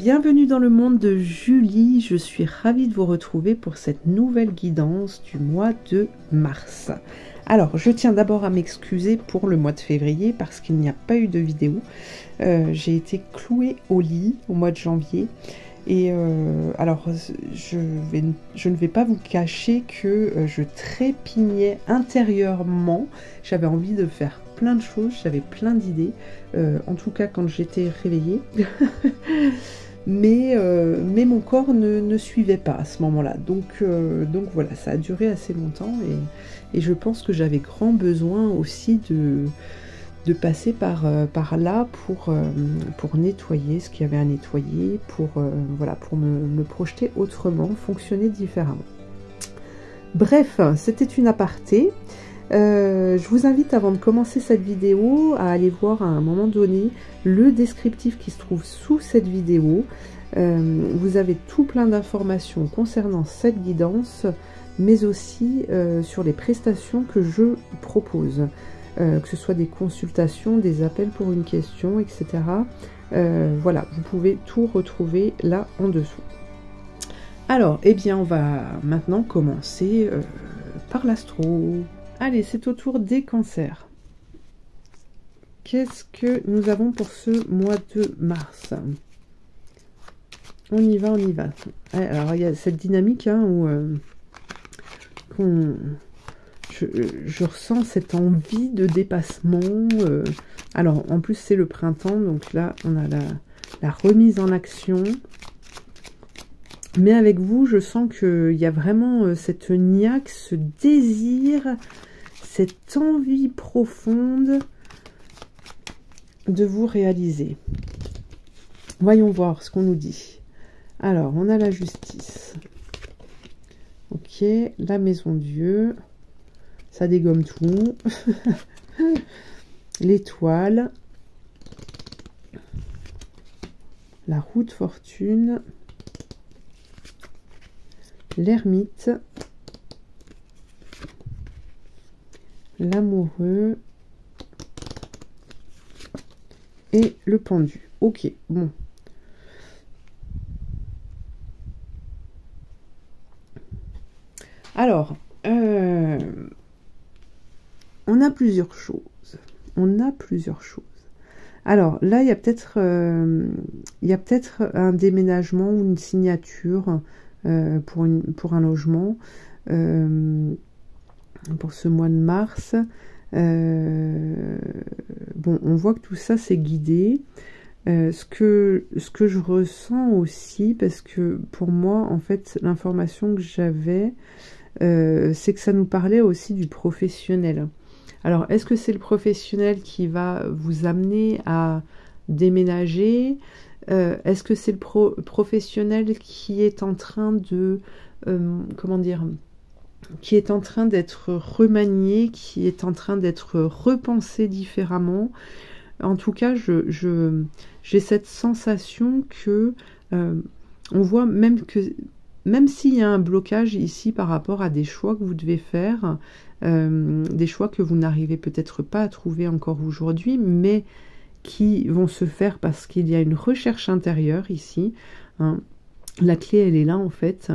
Bienvenue dans le monde de Julie, je suis ravie de vous retrouver pour cette nouvelle guidance du mois de mars. Alors, je tiens d'abord à m'excuser pour le mois de février parce qu'il n'y a pas eu de vidéo. J'ai été clouée au lit au mois de janvier et alors je ne vais pas vous cacher que je trépignais intérieurement. J'avais envie de faire plein de choses, j'avais plein d'idées, en tout cas quand j'étais réveillée. mais mon corps ne suivait pas à ce moment-là. Donc voilà, ça a duré assez longtemps et je pense que j'avais grand besoin aussi de passer par là pour nettoyer ce qu'il y avait à nettoyer, pour me projeter autrement, fonctionner différemment. Bref, c'était une aparté. Je vous invite avant de commencer cette vidéo à aller voir à un moment donné le descriptif qui se trouve sous cette vidéo. Vous avez tout plein d'informations concernant cette guidance, mais aussi sur les prestations que je propose, que ce soit des consultations, des appels pour une question, etc. Voilà, vous pouvez tout retrouver là en dessous. Alors, eh bien, on va maintenant commencer par l'astro. Allez, c'est au tour des cancers. Qu'est-ce que nous avons pour ce mois de mars? On y va, on y va. Alors, il y a cette dynamique hein, où je ressens cette envie de dépassement. Alors, en plus, c'est le printemps, donc là, on a la remise en action. Mais avec vous, je sens qu'il y a vraiment cette niaque, ce désir, cette envie profonde de vous réaliser. Voyons voir ce qu'on nous dit. Alors, on a la justice. Ok, la maison Dieu. Ça dégomme tout. L'étoile. La roue de fortune. L'ermite. L'amoureux. Et le pendu. Ok, bon. Alors, on a plusieurs choses. Alors, là, il y a peut-être un déménagement ou une signature pour un logement pour ce mois de mars. Bon, on voit que tout ça c'est guidé. Ce que je ressens aussi, parce que pour moi en fait l'information que j'avais c'est que ça nous parlait aussi du professionnel. Alors est-ce que c'est le professionnel qui va vous amener à déménager? Est-ce que c'est le professionnel qui est en train de comment dire, qui est en train d'être remanié, qui est en train d'être repensé différemment? En tout cas, j'ai cette sensation que on voit même s'il y a un blocage ici par rapport à des choix que vous devez faire, des choix que vous n'arrivez peut-être pas à trouver encore aujourd'hui, mais qui vont se faire parce qu'il y a une recherche intérieure ici, hein. La clé, elle est là en fait.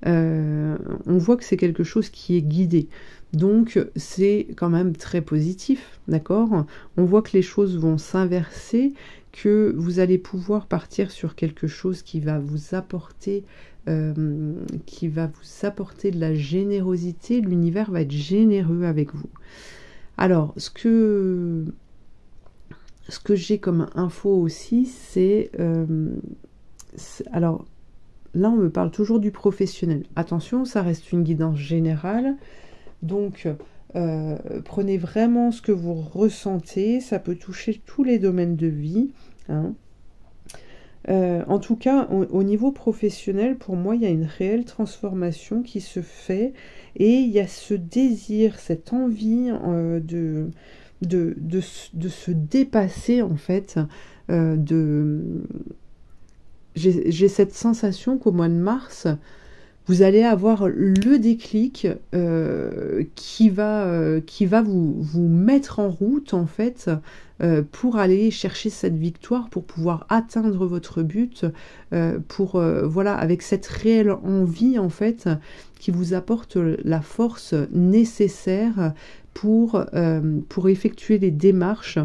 On voit que c'est quelque chose qui est guidé. Donc, c'est quand même très positif, d'accord? On voit que les choses vont s'inverser, que vous allez pouvoir partir sur quelque chose qui va vous apporter de la générosité. L'univers va être généreux avec vous. Alors, ce que j'ai comme info aussi, c'est... alors... Là, on me parle toujours du professionnel. Attention, ça reste une guidance générale. Donc, prenez vraiment ce que vous ressentez. Ça peut toucher tous les domaines de vie, hein. En tout cas, au niveau professionnel, pour moi, il y a une réelle transformation qui se fait. Et il y a ce désir, cette envie de se dépasser, en fait, j'ai cette sensation qu'au mois de mars, vous allez avoir le déclic qui va vous mettre en route, en fait, pour aller chercher cette victoire, pour pouvoir atteindre votre but, voilà, avec cette réelle envie, en fait, qui vous apporte la force nécessaire pour effectuer les démarches,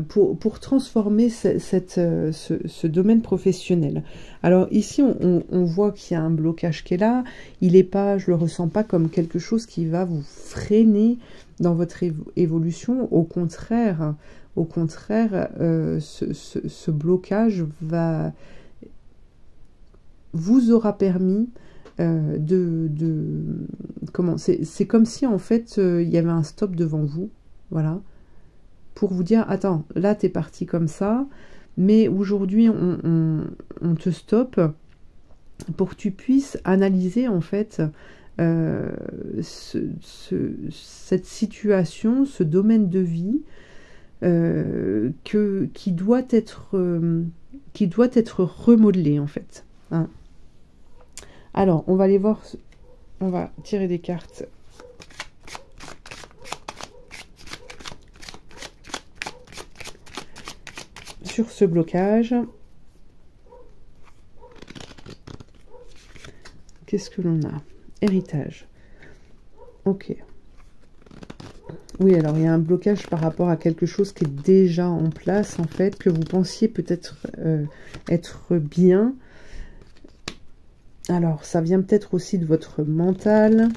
pour transformer ce domaine professionnel. Alors ici, on voit qu'il y a un blocage qui est là. Il n'est pas, je le ressens pas comme quelque chose qui va vous freiner dans votre évolution. Au contraire, ce blocage vous aura permis c'est comme si en fait il y avait un stop devant vous, voilà, pour vous dire, attends, là t'es parti comme ça, mais aujourd'hui on te stoppe pour que tu puisses analyser en fait cette situation, ce domaine de vie qui doit être remodelé en fait, hein. Alors on va aller voir, on va tirer des cartes. Sur ce blocage, qu'est-ce que l'on a? Héritage. Ok. Oui, alors il y a un blocage par rapport à quelque chose qui est déjà en place, en fait, que vous pensiez peut-être être bien. Alors, ça vient peut-être aussi de votre mental,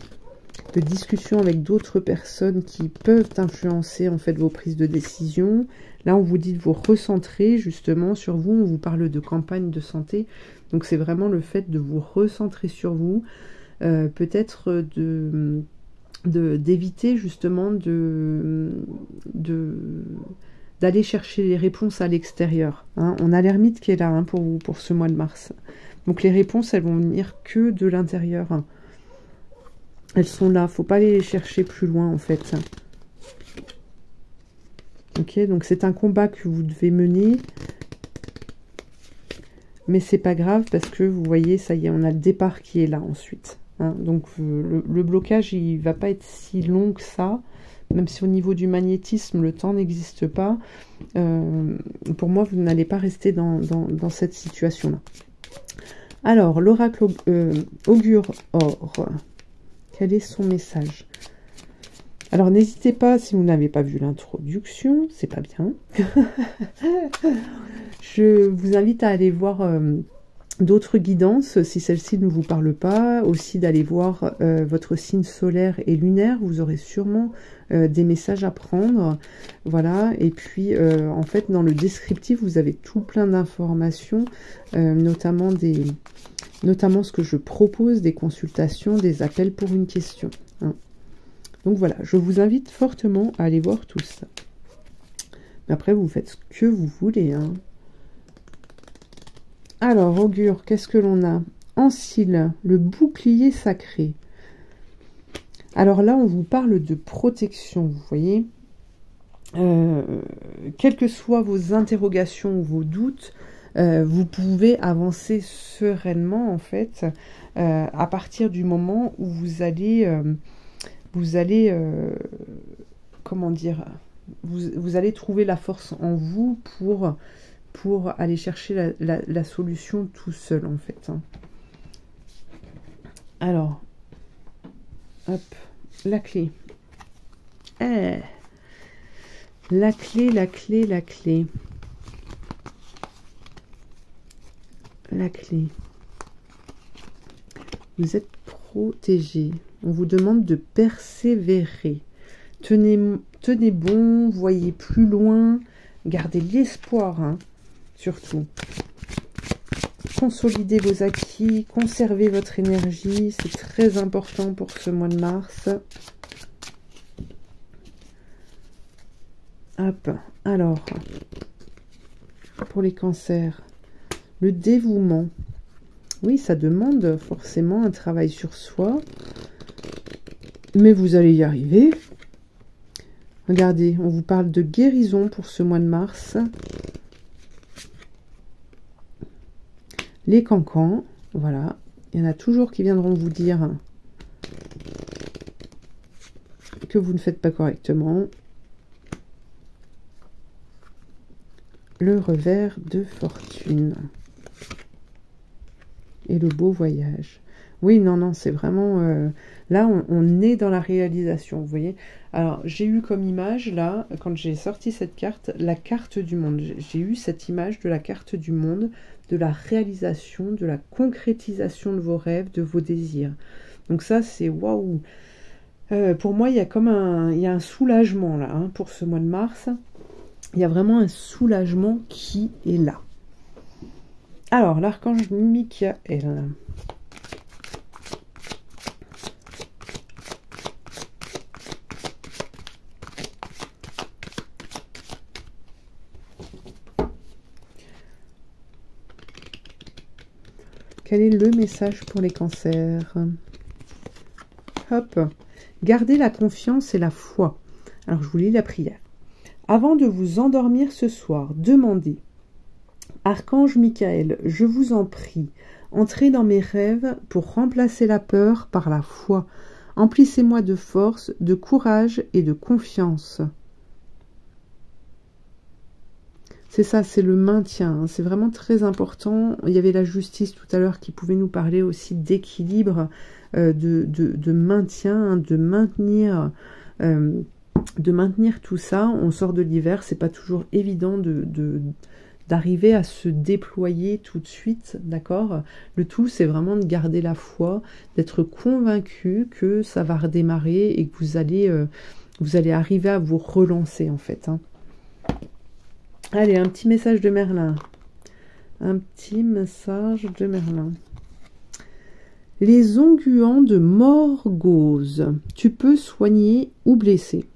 de discussions avec d'autres personnes qui peuvent influencer en fait vos prises de décision. Là, on vous dit de vous recentrer justement sur vous. On vous parle de campagne de santé. Donc, c'est vraiment le fait de vous recentrer sur vous. Peut-être d'éviter justement d'aller chercher les réponses à l'extérieur, hein. On a l'ermite qui est là, hein, pour vous, pour ce mois de mars. Donc, les réponses, elles vont venir que de l'intérieur, hein. Elles sont là, faut pas aller les chercher plus loin en fait. Ok, donc c'est un combat que vous devez mener. Mais c'est pas grave parce que vous voyez, ça y est, on a le départ qui est là ensuite, hein. Donc le blocage, il va pas être si long que ça. Même si au niveau du magnétisme, le temps n'existe pas. Pour moi, vous n'allez pas rester dans cette situation-là. Alors, l'oracle augure or. Quel est son message? Alors, n'hésitez pas, si vous n'avez pas vu l'introduction, c'est pas bien. Je vous invite à aller voir d'autres guidances, si celle-ci ne vous parle pas. Aussi d'aller voir votre signe solaire et lunaire. Vous aurez sûrement des messages à prendre. Voilà. Et puis, en fait, dans le descriptif, vous avez tout plein d'informations, notamment ce que je propose, des consultations, des appels pour une question, hein. Donc voilà, je vous invite fortement à aller voir tout ça. Mais après, vous faites ce que vous voulez, hein. Alors, augure, qu'est-ce que l'on a? Ancile, le bouclier sacré. Alors là, on vous parle de protection, vous voyez. Quelles que soient vos interrogations ou vos doutes, vous pouvez avancer sereinement, en fait, à partir du moment où vous allez comment dire, vous allez trouver la force en vous pour aller chercher la solution tout seul, en fait, hein. Alors, hop, la clé. La clé. La clé. Vous êtes protégé. On vous demande de persévérer. Tenez bon, voyez plus loin, gardez l'espoir, hein, surtout. Consolidez vos acquis, conservez votre énergie, c'est très important pour ce mois de mars. Hop, alors, pour les cancers, le dévouement. Oui, ça demande forcément un travail sur soi, mais vous allez y arriver. Regardez, on vous parle de guérison pour ce mois de mars. Les cancans, voilà. Il y en a toujours qui viendront vous dire que vous ne faites pas correctement. Le revers de fortune. Et le beau voyage. Oui, non, non, c'est vraiment... là, on est dans la réalisation, vous voyez. Alors, j'ai eu comme image, là, quand j'ai sorti cette carte, la carte du monde. J'ai eu cette image de la carte du monde, de la réalisation, de la concrétisation de vos rêves, de vos désirs. Donc ça, c'est waouh. Pour moi, il y a comme un soulagement, là, hein, pour ce mois de mars. Il y a vraiment un soulagement qui est là. Alors, l'archange Michael... Quel est le message pour les cancers? Hop. Gardez la confiance et la foi. Alors, je vous lis la prière. Avant de vous endormir ce soir, demandez. Archange Michael, je vous en prie, entrez dans mes rêves pour remplacer la peur par la foi. Emplissez-moi de force, de courage et de confiance. C'est ça, c'est le maintien, hein, c'est vraiment très important. Il y avait la justice tout à l'heure qui pouvait nous parler aussi d'équilibre, de maintien, hein, de maintenir tout ça. On sort de l'hiver, c'est pas toujours évident d'arriver à se déployer tout de suite, d'accord? Le tout, c'est vraiment de garder la foi, d'être convaincu que ça va redémarrer et que vous allez arriver à vous relancer, en fait, hein. Allez, un petit message de Merlin. Un petit message de Merlin. Les onguents de Morgause, tu peux soigner ou blesser.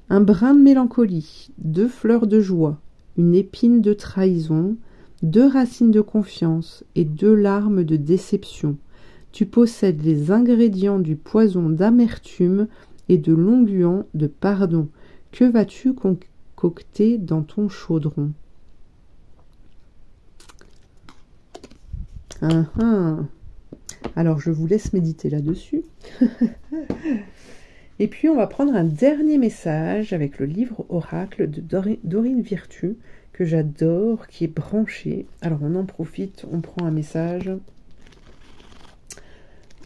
Un brin de mélancolie, 2 fleurs de joie, une épine de trahison, 2 racines de confiance et 2 larmes de déception. Tu possèdes les ingrédients du poison d'amertume et de l'onguent de pardon. Que vas-tu concocter dans ton chaudron? Alors, je vous laisse méditer là-dessus. Et puis, on va prendre un dernier message avec le livre Oracle de Dorine Virtue, que j'adore, qui est branché. Alors, on en profite, on prend un message.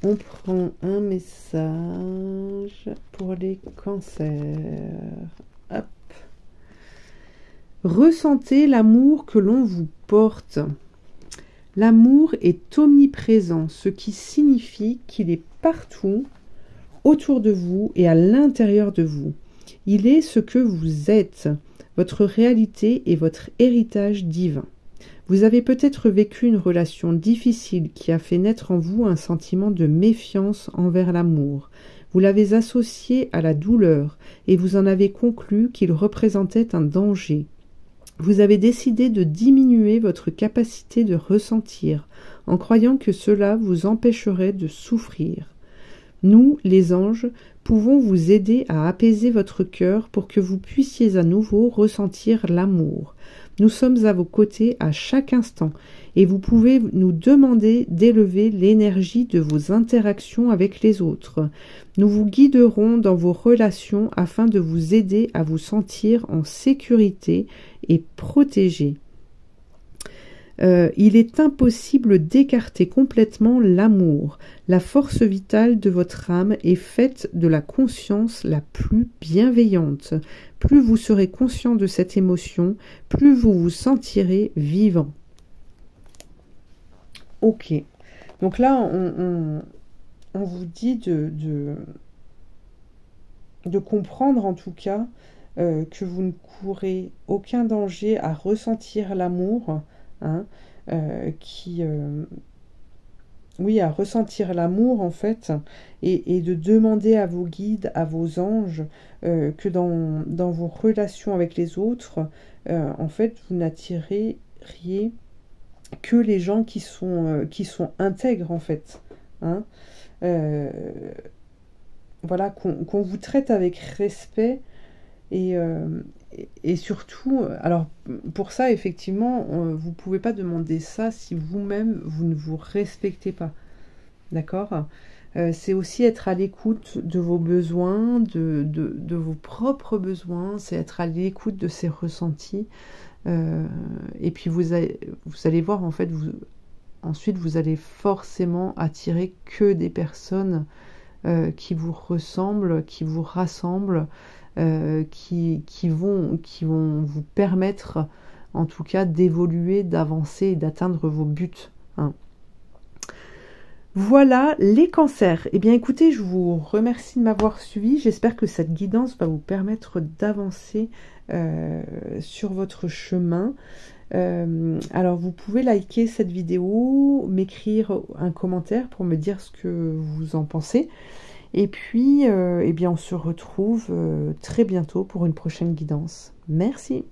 On prend un message pour les cancers. Hop. Ressentez l'amour que l'on vous porte. L'amour est omniprésent, ce qui signifie qu'il est partout, autour de vous et à l'intérieur de vous. Il est ce que vous êtes, votre réalité et votre héritage divin. Vous avez peut-être vécu une relation difficile qui a fait naître en vous un sentiment de méfiance envers l'amour. Vous l'avez associé à la douleur et vous en avez conclu qu'il représentait un danger. Vous avez décidé de diminuer votre capacité de ressentir en croyant que cela vous empêcherait de souffrir. Nous, les anges, pouvons vous aider à apaiser votre cœur pour que vous puissiez à nouveau ressentir l'amour. Nous sommes à vos côtés à chaque instant et vous pouvez nous demander d'élever l'énergie de vos interactions avec les autres. Nous vous guiderons dans vos relations afin de vous aider à vous sentir en sécurité et protégé. Il est impossible d'écarter complètement l'amour. La force vitale de votre âme est faite de la conscience la plus bienveillante. Plus vous serez conscient de cette émotion, plus vous vous sentirez vivant. Ok. Donc là, on vous dit de comprendre en tout cas que vous ne courez aucun danger à ressentir l'amour, hein, oui, à ressentir l'amour en fait, et de demander à vos guides, à vos anges, que dans vos relations avec les autres, en fait, vous n'attireriez que les gens qui sont intègres en fait, hein. Voilà, qu'on vous traite avec respect et surtout, alors pour ça effectivement, vous pouvez pas demander ça si vous-même vous ne vous respectez pas, d'accord? C'est aussi être à l'écoute de vos besoins, de vos propres besoins, c'est être à l'écoute de ces ressentis. Et puis vous allez voir, en fait, ensuite vous allez forcément attirer que des personnes qui vous ressemblent, qui vous rassemblent, qui vont vous permettre, en tout cas, d'évoluer, d'avancer et d'atteindre vos buts, hein. Voilà les cancers. Eh bien écoutez, je vous remercie de m'avoir suivi. J'espère que cette guidance va vous permettre d'avancer sur votre chemin. Alors vous pouvez liker cette vidéo, m'écrire un commentaire pour me dire ce que vous en pensez. Et puis, eh bien on se retrouve très bientôt pour une prochaine guidance. Merci.